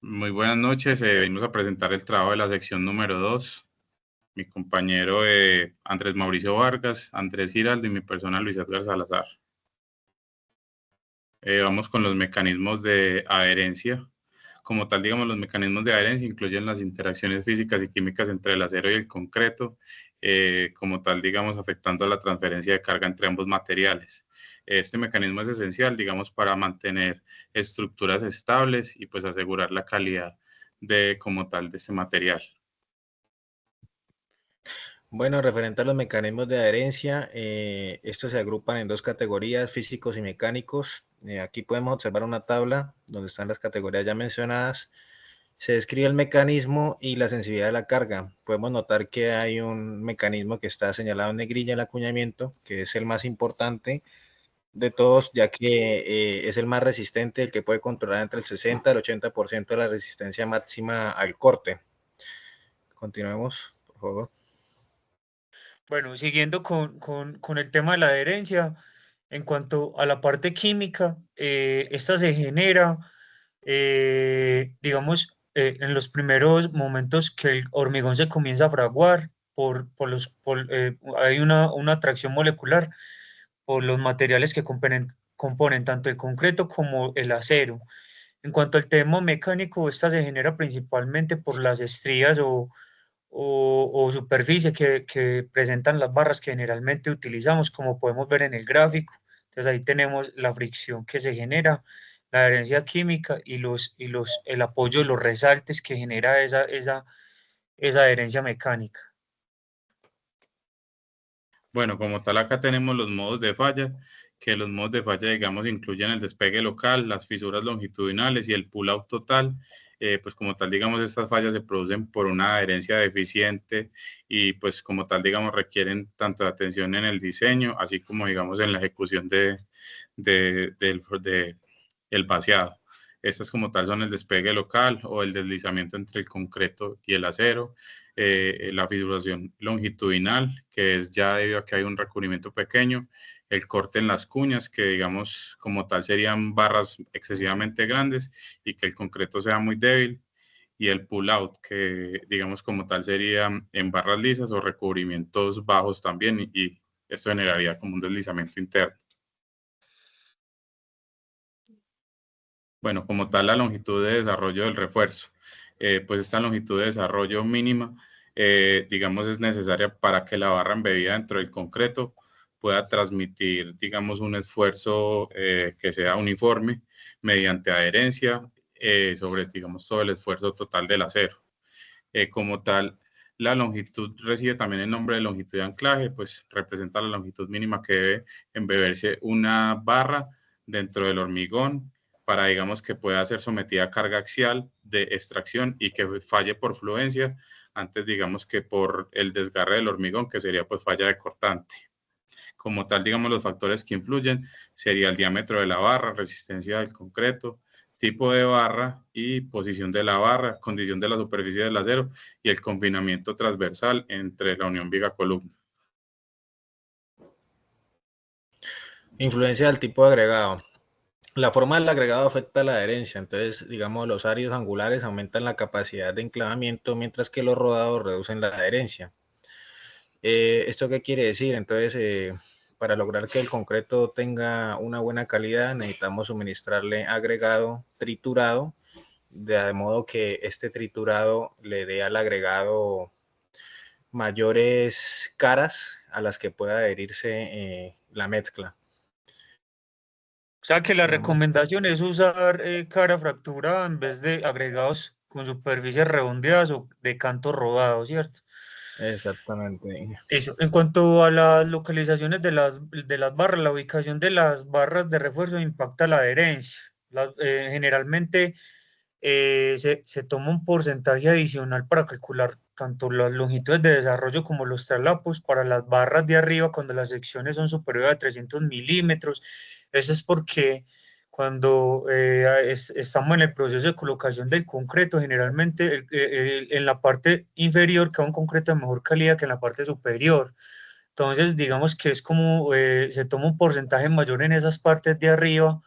Muy buenas noches. Venimos a presentar el trabajo de la sección número 2. Mi compañero Andrés Mauricio Vargas, Andrés Giraldo y mi persona Luis Edgar Salazar. Vamos con los mecanismos de adherencia. Como tal, digamos, los mecanismos de adherencia incluyen las interacciones físicas y químicas entre el acero y el concreto, como tal, digamos, afectando a la transferencia de carga entre ambos materiales. Este mecanismo es esencial, digamos, para mantener estructuras estables y pues asegurar la calidad de, como tal, de este material. Bueno, referente a los mecanismos de adherencia, estos se agrupan en dos categorías, físicos y mecánicos. Aquí podemos observar una tabla donde están las categorías ya mencionadas. Se describe el mecanismo y la sensibilidad de la carga. Podemos notar que hay un mecanismo que está señalado en negrilla en el acuñamiento, que es el más importante de todos, ya que es el más resistente, el que puede controlar entre el 60 y el 80% de la resistencia máxima al corte. Continuemos, por favor. Bueno, siguiendo con el tema de la adherencia, en cuanto a la parte química, esta se genera, digamos, en los primeros momentos que el hormigón se comienza a fraguar, hay una atracción molecular por los materiales que componen tanto el concreto como el acero. En cuanto al tema mecánico, esta se genera principalmente por las estrías o superficie que presentan las barras que generalmente utilizamos, como podemos ver en el gráfico. Entonces ahí tenemos la fricción que se genera, la adherencia química el apoyo de los resaltes que genera esa adherencia mecánica. Bueno, como tal, acá tenemos los modos de falla, que los modos de falla, digamos, incluyen el despegue local, las fisuras longitudinales y el pull-out total. Pues como tal, digamos, estas fallas se producen por una adherencia deficiente y pues como tal, digamos, requieren tanto de atención en el diseño, así como, digamos, en la ejecución de el vaciado. Estas como tal son el despegue local o el deslizamiento entre el concreto y el acero, la fisuración longitudinal, que es ya debido a que hay un recubrimiento pequeño, el corte en las cuñas, que digamos como tal serían barras excesivamente grandes y que el concreto sea muy débil, y el pull out, que digamos como tal sería en barras lisas o recubrimientos bajos también, y esto generaría como un deslizamiento interno. Bueno, como tal, la longitud de desarrollo del refuerzo. Pues esta longitud de desarrollo mínima, digamos, es necesaria para que la barra embebida dentro del concreto pueda transmitir, digamos, un esfuerzo que sea uniforme mediante adherencia sobre, digamos, todo el esfuerzo total del acero. Como tal, la longitud recibe también el nombre de longitud de anclaje, pues representa la longitud mínima que debe embeberse una barra dentro del hormigón para, digamos, que pueda ser sometida a carga axial de extracción y que falle por fluencia antes, digamos, que por el desgarre del hormigón, que sería pues falla de cortante. Como tal, digamos, los factores que influyen sería el diámetro de la barra, resistencia del concreto, tipo de barra y posición de la barra, condición de la superficie del acero y el confinamiento transversal entre la unión viga-columna. Influencia del tipo de agregado. La forma del agregado afecta la adherencia, entonces, digamos, los áreos angulares aumentan la capacidad de enclavamiento, mientras que los rodados reducen la adherencia. ¿Esto qué quiere decir? Entonces, para lograr que el concreto tenga una buena calidad, necesitamos suministrarle agregado triturado, de modo que este triturado le dé al agregado mayores caras a las que pueda adherirse la mezcla. O sea que la Digamos, recomendación es usar cara fracturada en vez de agregados con superficies redondeadas o de canto rodado, ¿cierto? exactamente. Eso. En cuanto a las localizaciones de las barras, la ubicación de las barras de refuerzo impacta la adherencia. Generalmente se toma un porcentaje adicional para calcular tanto las longitudes de desarrollo como los traslapos para las barras de arriba cuando las secciones son superiores a 300 milímetros. Eso es porque cuando estamos en el proceso de colocación del concreto, generalmente en la parte inferior queda un concreto de mejor calidad que en la parte superior. Entonces, digamos que es como se toma un porcentaje mayor en esas partes de arriba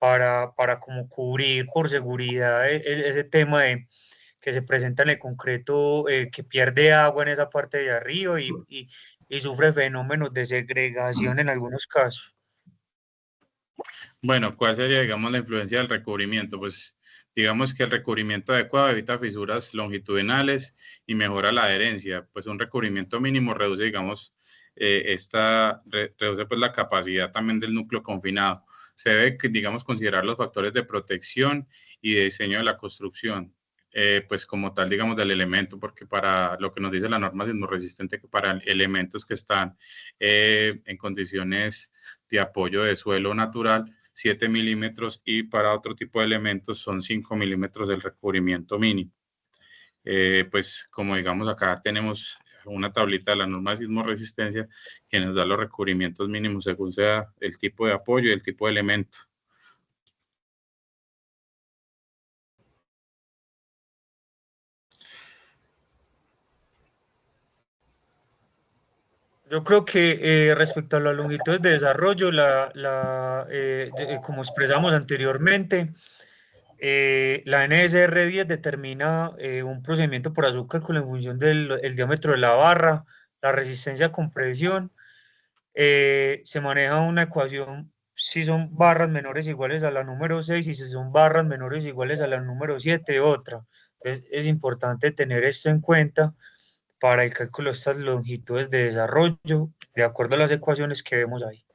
para como cubrir por seguridad ese tema de que se presenta en el concreto, que pierde agua en esa parte de arriba y sufre fenómenos de segregación en algunos casos. Bueno, ¿cuál sería, digamos, la influencia del recubrimiento? Pues digamos que el recubrimiento adecuado evita fisuras longitudinales y mejora la adherencia. Pues un recubrimiento mínimo reduce, digamos, reduce pues la capacidad también del núcleo confinado. Se debe, digamos, considerar los factores de protección y de diseño de la construcción. Pues como tal, digamos, del elemento, porque para lo que nos dice la norma sismorresistente, que para elementos que están en condiciones de apoyo de suelo natural, 7 milímetros, y para otro tipo de elementos son 5 milímetros del recubrimiento mínimo. Pues como digamos acá tenemos una tablita de la norma de sismorresistencia que nos da los recubrimientos mínimos según sea el tipo de apoyo y el tipo de elemento. Yo creo que respecto a las longitudes de desarrollo, como expresamos anteriormente, la NSR10 determina un procedimiento para su cálculo en función del diámetro de la barra, la resistencia a compresión. Se maneja una ecuación si son barras menores o iguales a la número 6 y si son barras menores o iguales a la número 7, otra. Entonces es importante tener esto en cuenta para el cálculo de estas longitudes de desarrollo, de acuerdo a las ecuaciones que vemos ahí.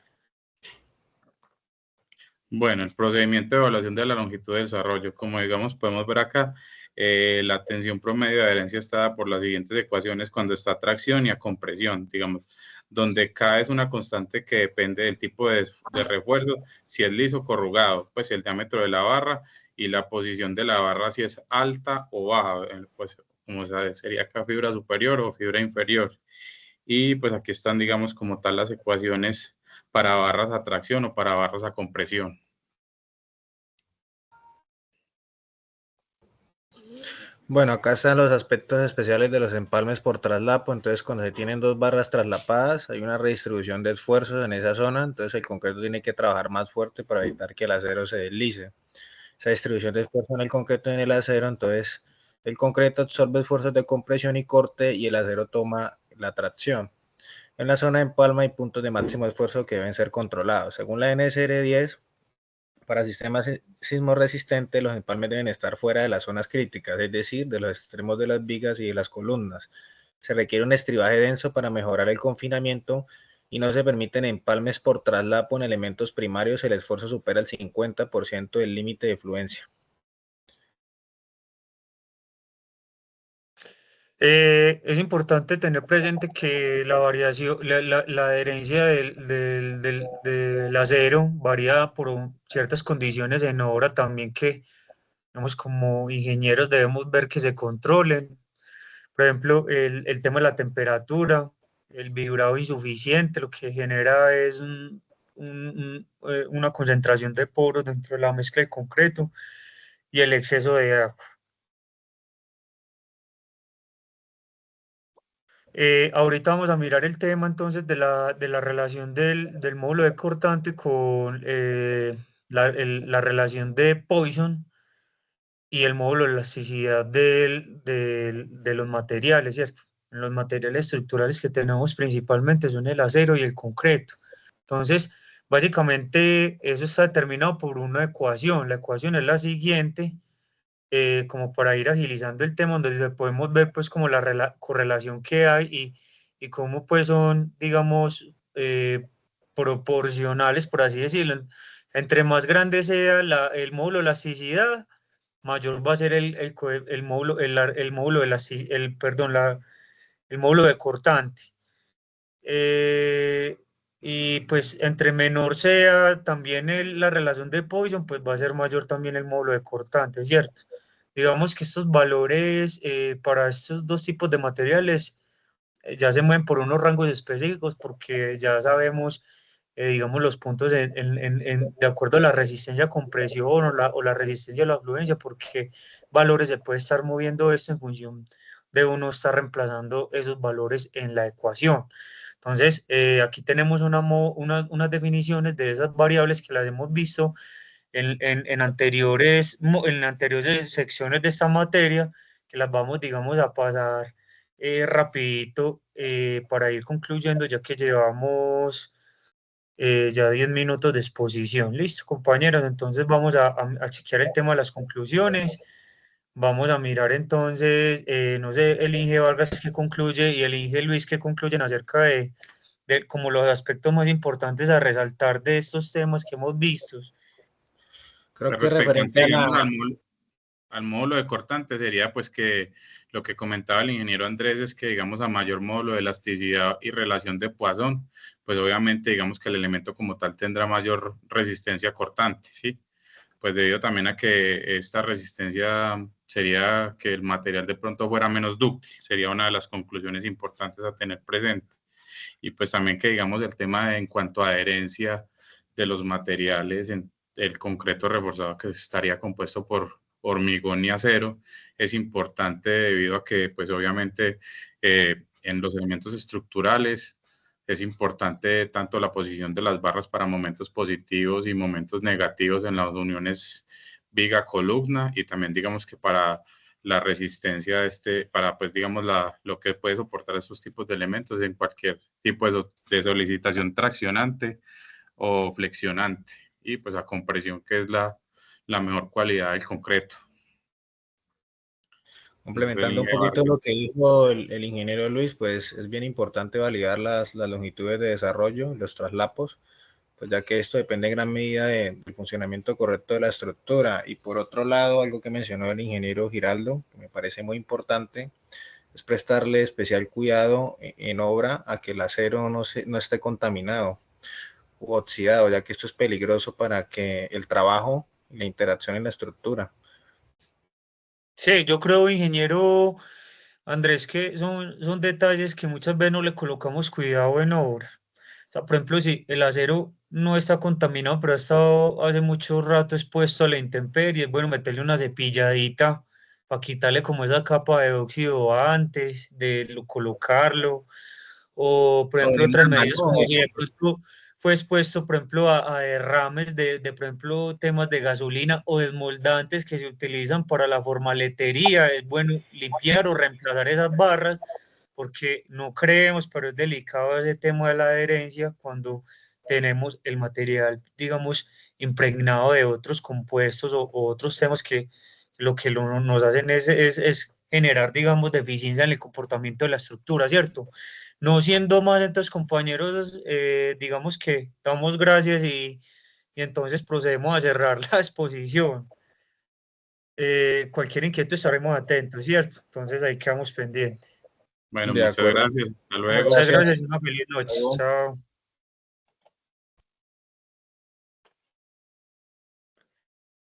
Bueno, el procedimiento de evaluación de la longitud de desarrollo, como digamos, podemos ver acá, la tensión promedio de adherencia está dada por las siguientes ecuaciones cuando está a tracción y a compresión, digamos, donde K es una constante que depende del tipo de refuerzo, si es liso o corrugado, pues el diámetro de la barra y la posición de la barra, si es alta o baja, pues como sería acá fibra superior o fibra inferior. Y pues aquí están, digamos, como tal las ecuaciones para barras a tracción o para barras a compresión. Bueno, acá están los aspectos especiales de los empalmes por traslapo. Entonces, cuando se tienen dos barras traslapadas, hay una redistribución de esfuerzos en esa zona. Entonces, el concreto tiene que trabajar más fuerte para evitar que el acero se deslice. Esa distribución de esfuerzo en el concreto y en el acero, entonces el concreto absorbe esfuerzos de compresión y corte y el acero toma la tracción. En la zona de empalme hay puntos de máximo esfuerzo que deben ser controlados. Según la NSR10, para sistemas sismorresistentes, los empalmes deben estar fuera de las zonas críticas, es decir, de los extremos de las vigas y de las columnas. Se requiere un estribaje denso para mejorar el confinamiento y no se permiten empalmes por traslapo en elementos primarios si el esfuerzo supera el 50% del límite de fluencia. Es importante tener presente que la variación, la adherencia del acero varía por ciertas condiciones en obra también que, digamos, como ingenieros debemos ver que se controlen. Por ejemplo, el tema de la temperatura, el vibrado insuficiente, lo que genera es una concentración de poros dentro de la mezcla de concreto y el exceso de agua. Ahorita vamos a mirar el tema entonces de la relación del módulo de cortante con la relación de Poisson y el módulo de elasticidad de los materiales, ¿cierto? Los materiales estructurales que tenemos principalmente son el acero y el concreto. Entonces, básicamente eso está determinado por una ecuación. La ecuación es la siguiente, como para ir agilizando el tema, donde podemos ver pues como la correlación que hay y cómo pues son, digamos, proporcionales, por así decirlo. Entre más grande sea el módulo de elasticidad, mayor va a ser el módulo, el módulo el módulo de cortante. Y pues entre menor sea también la relación de Poisson, pues va a ser mayor también el módulo de cortante, ¿cierto? Digamos que estos valores para estos dos tipos de materiales ya se mueven por unos rangos específicos porque ya sabemos, digamos, los puntos de acuerdo a la resistencia a compresión o la resistencia a la fluencia, porque valores se puede estar moviendo esto en función de uno estar reemplazando esos valores en la ecuación. Entonces, aquí tenemos unas definiciones de esas variables que las hemos visto en anteriores secciones de esta materia, que las vamos, digamos, a pasar rapidito para ir concluyendo, ya que llevamos ya 10 minutos de exposición. Listo, compañeros, entonces vamos a chequear el tema de las conclusiones. Vamos a mirar entonces, no sé, el Inge Vargas que concluye y el Inge Luis que concluyen acerca de como los aspectos más importantes a resaltar de estos temas que hemos visto. Creo que Respectante, referente a digamos, la... al módulo de cortante sería pues que lo que comentaba el ingeniero Andrés es que digamos a mayor módulo de elasticidad y relación de Poisson, pues obviamente digamos que el elemento como tal tendrá mayor resistencia cortante, ¿sí? Pues debido también a que esta resistencia sería que el material de pronto fuera menos dúctil, sería una de las conclusiones importantes a tener presente. Y pues también que digamos el tema en cuanto a adherencia de los materiales en el concreto reforzado que estaría compuesto por hormigón y acero es importante debido a que pues obviamente en los elementos estructurales es importante tanto la posición de las barras para momentos positivos y momentos negativos en las uniones viga-columna y también digamos que para la resistencia para pues digamos lo que puede soportar estos tipos de elementos en cualquier tipo de solicitación traccionante o flexionante y pues a compresión que es la mejor cualidad del concreto. Complementando un poquito lo que dijo el ingeniero Luis, pues es bien importante validar las longitudes de desarrollo, los traslapos, pues ya que esto depende en gran medida del funcionamiento correcto de la estructura. Y por otro lado, algo que mencionó el ingeniero Giraldo, que me parece muy importante, es prestarle especial cuidado en obra a que el acero no esté contaminado u oxidado, ya que esto es peligroso para que el trabajo y la interacción en la estructura. Sí, yo creo, ingeniero Andrés, que son detalles que muchas veces no le colocamos cuidado en obra. O sea, por ejemplo, si el acero no está contaminado, pero ha estado hace mucho rato expuesto a la intemperie, es bueno meterle una cepilladita para quitarle como esa capa de óxido antes de colocarlo. O, por ejemplo, otras medidas como si de pronto fue expuesto, por ejemplo, a derrames por ejemplo, temas de gasolina o desmoldantes que se utilizan para la formaletería. Es bueno limpiar o reemplazar esas barras porque no creemos, pero es delicado ese tema de la adherencia cuando tenemos el material, digamos, impregnado de otros compuestos o otros temas que lo que nos hacen es generar, digamos, deficiencia en el comportamiento de la estructura, ¿cierto? No siendo más, entonces, compañeros, digamos que damos gracias y entonces procedemos a cerrar la exposición. Cualquier inquietud estaremos atentos, ¿cierto? Entonces ahí quedamos pendientes. Bueno, De muchas acuerdo. gracias. Hasta luego. Muchas Gracias. gracias y una feliz noche. Chao.